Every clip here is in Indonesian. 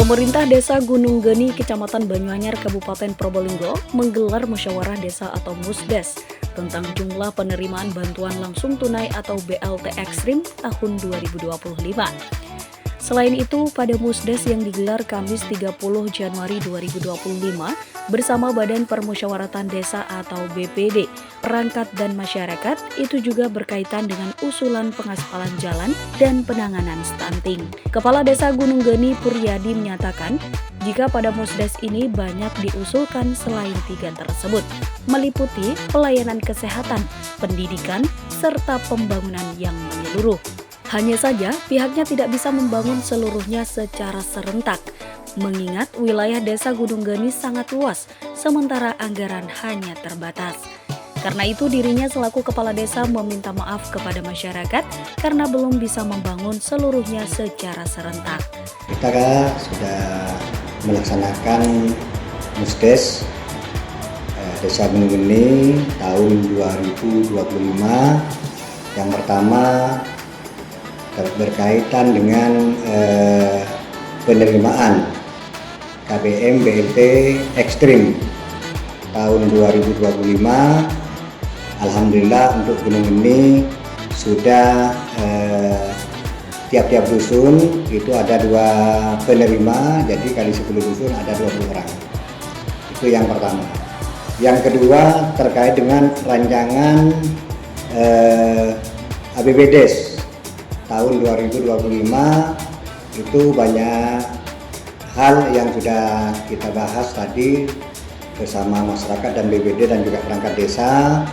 Pemerintah Desa Gunung Geni, Kecamatan Banyuanyar, Kabupaten Probolinggo menggelar musyawarah desa atau Musdes tentang jumlah penerimaan bantuan langsung tunai atau BLT Ekstrim tahun 2025. Selain itu, pada Musdes yang digelar Kamis 30 Januari 2025 bersama Badan Permusyawaratan Desa atau BPD, perangkat dan masyarakat, itu juga berkaitan dengan usulan pengaspalan jalan dan penanganan stunting. Kepala Desa Gunung Geni Puryadi menyatakan, jika pada Musdes ini banyak diusulkan selain 3 tersebut, meliputi pelayanan kesehatan, pendidikan, serta pembangunan yang menyeluruh. Hanya saja, pihaknya tidak bisa membangun seluruhnya secara serentak, mengingat wilayah Desa Gunung Geni sangat luas, sementara anggaran hanya terbatas. Karena itu, dirinya selaku kepala desa meminta maaf kepada masyarakat karena belum bisa membangun seluruhnya secara serentak. Kita sudah melaksanakan Musdes Desa Gunung Geni tahun 2025. Yang pertama berkaitan dengan penerimaan KBM BLT Ekstrim tahun 2025. Alhamdulillah untuk Gunung Geni sudah tiap-tiap dusun itu ada 2 penerima, jadi kali 10 dusun ada 20 orang. Itu yang pertama. Yang kedua terkait dengan rancangan APBDes tahun 2025, itu banyak hal yang sudah kita bahas tadi bersama masyarakat dan BPD dan juga perangkat desa,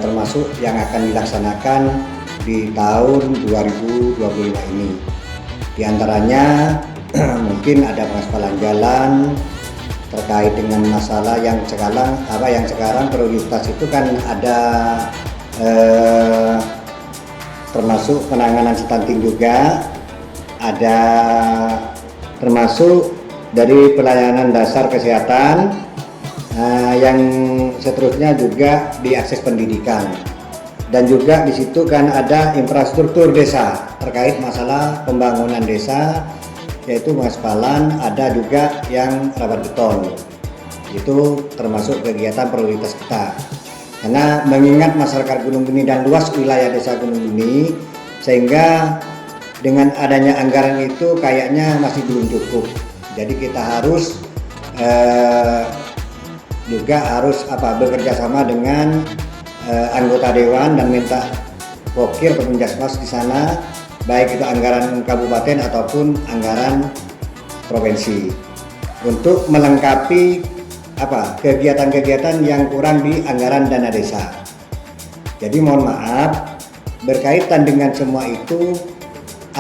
termasuk yang akan dilaksanakan di tahun 2025 ini. Di antaranya mungkin ada pengaspalan jalan terkait dengan masalah yang sekarang prioritas itu kan ada termasuk penanganan stunting juga, ada termasuk dari pelayanan dasar kesehatan, yang seterusnya juga di akses pendidikan, dan juga di situ kan ada infrastruktur desa terkait masalah pembangunan desa, yaitu pengaspalan, ada juga yang rapat beton. Itu termasuk kegiatan prioritas kita. Karena mengingat masyarakat Gunung Geni dan luas wilayah Desa Gunung Geni, sehingga dengan adanya anggaran itu kayaknya masih belum cukup. Jadi kita harus bekerja sama dengan anggota dewan dan minta pokir atau Puskesmas di sana, baik itu anggaran kabupaten ataupun anggaran provinsi, untuk melengkapi kegiatan-kegiatan yang kurang di anggaran dana desa. Jadi mohon maaf, berkaitan dengan semua itu,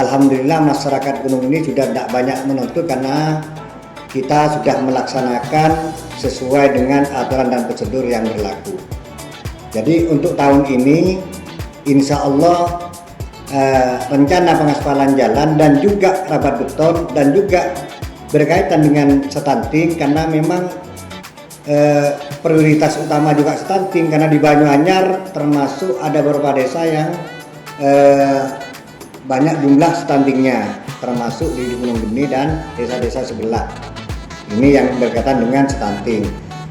alhamdulillah masyarakat Gunung ini sudah tidak banyak menuntut karena kita sudah melaksanakan sesuai dengan aturan dan prosedur yang berlaku. Jadi untuk tahun ini, insya Allah rencana pengaspalan jalan dan juga rapat beton dan juga berkaitan dengan stunting, karena memang prioritas utama juga stunting, karena di Banyuanyar termasuk ada beberapa desa yang banyak jumlah stuntingnya, termasuk di Gunung Geni dan desa-desa sebelah. Ini yang berkaitan dengan stunting.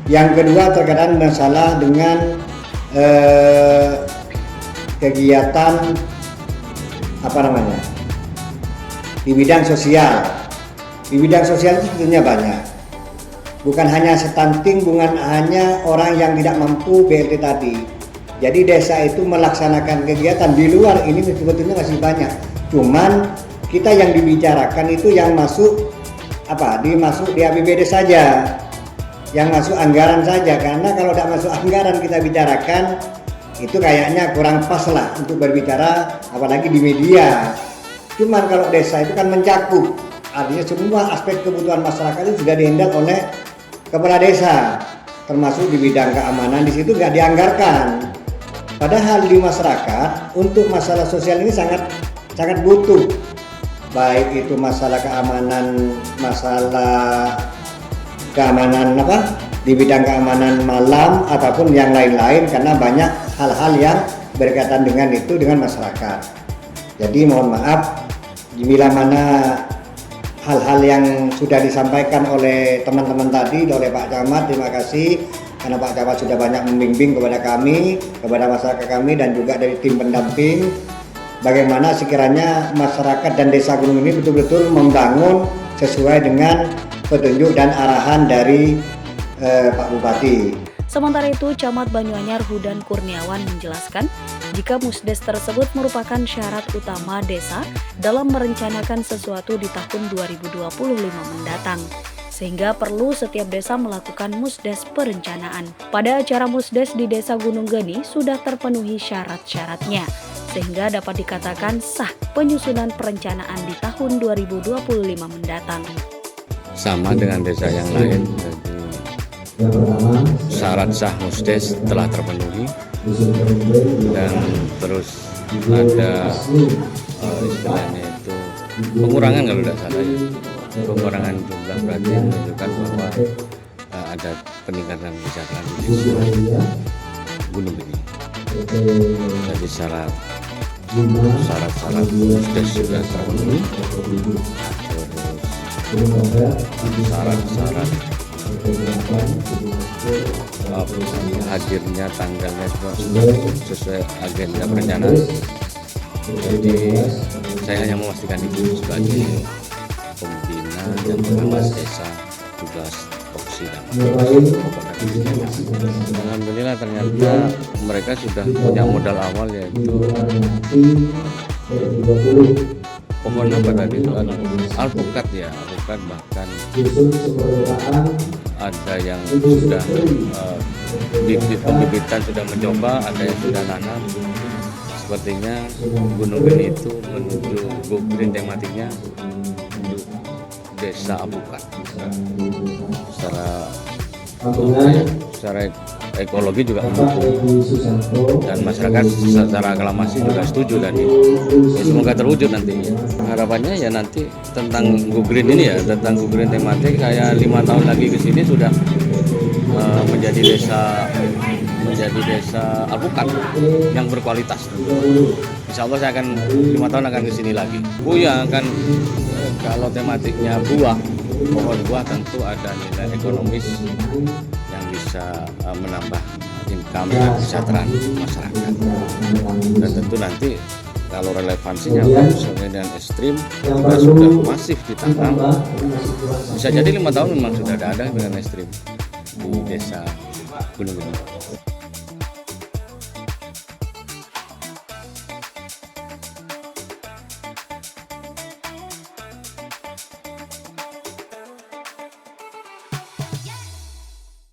Yang kedua terkait masalah dengan kegiatan di bidang sosial. Di bidang sosial itu tentunya banyak. Bukan hanya stunting, bukan hanya orang yang tidak mampu BLT tadi. Jadi desa itu melaksanakan kegiatan di luar ini sebetulnya masih banyak. Cuman kita yang dibicarakan itu yang masuk di APBD saja, yang masuk anggaran saja. Karena kalau tidak masuk anggaran kita bicarakan, itu kayaknya kurang pas lah untuk berbicara, apalagi di media. Cuman kalau desa itu kan mencakup, artinya semua aspek kebutuhan masyarakat itu sudah dihandle oleh kepala desa, termasuk di bidang keamanan. Di situ nggak dianggarkan. Padahal di masyarakat untuk masalah sosial ini sangat butuh, baik itu masalah keamanan di bidang keamanan malam ataupun yang lain-lain, karena banyak hal-hal yang berkaitan dengan itu dengan masyarakat. Jadi mohon maaf bila mana hal-hal yang sudah disampaikan oleh teman-teman tadi, oleh Pak Camat. Terima kasih karena Pak Camat sudah banyak membimbing kepada kami, kepada masyarakat kami, dan juga dari tim pendamping bagaimana sekiranya masyarakat dan desa Gunung ini betul-betul membangun sesuai dengan petunjuk dan arahan dari Pak Bupati. Sementara itu, Camat Banyuanyar Hudan Kurniawan menjelaskan jika musdes tersebut merupakan syarat utama desa dalam merencanakan sesuatu di tahun 2025 mendatang, sehingga perlu setiap desa melakukan musdes perencanaan. Pada acara musdes di Desa Gunung Geni sudah terpenuhi syarat-syaratnya, sehingga dapat dikatakan sah penyusunan perencanaan di tahun 2025 mendatang. Sama dengan desa yang lain, syarat sah musdes telah terpenuhi, dan terus ada istilahnya itu pengurangan, kalau tidak salah ya, pengurangan jumlah, berarti menunjukkan bahwa ada peningkatan kesejahteraan di desa Gunung ini. Jadi syarat-syarat musdes sudah terpenuhi, terus syarat-syarat hadirnya tanggalnya sesuai agenda perencanaan. Jadi saya hanya memastikan itu sebagai pembina dan pengawas desa, tugas Foksi dan alhamdulillah ternyata mereka sudah punya modal awal, yaitu pokoknya apa tadi itu alpukat ya, alpukat, bahkan ada yang sudah pembibitan sudah mencoba, ada yang sudah nanam. Sepertinya Gunung Geni itu menuju go green tematiknya untuk desa alpukat. Secara ekologi juga mendukung, dan masyarakat secara aklamasi juga setuju, dan ya, semoga terwujud nantinya. Harapannya ya nanti tentang Go Green ini ya, tentang Go Green tematik kayak 5 tahun lagi ke sini sudah menjadi desa alpukat yang berkualitas. Insya Allah saya akan 5 tahun akan ke sini lagi. Ya akan kalau tematiknya buah, pohon buah, tentu ada nilai ekonomis yang bisa menambah income dan kesejahteraan masyarakat. Dan tentu nanti kalau relevansinya sesuai dengan ekstrim juga sudah masif ditanam, bisa jadi 5 tahun memang sudah ada dengan ekstrim di desa Gunung Geni.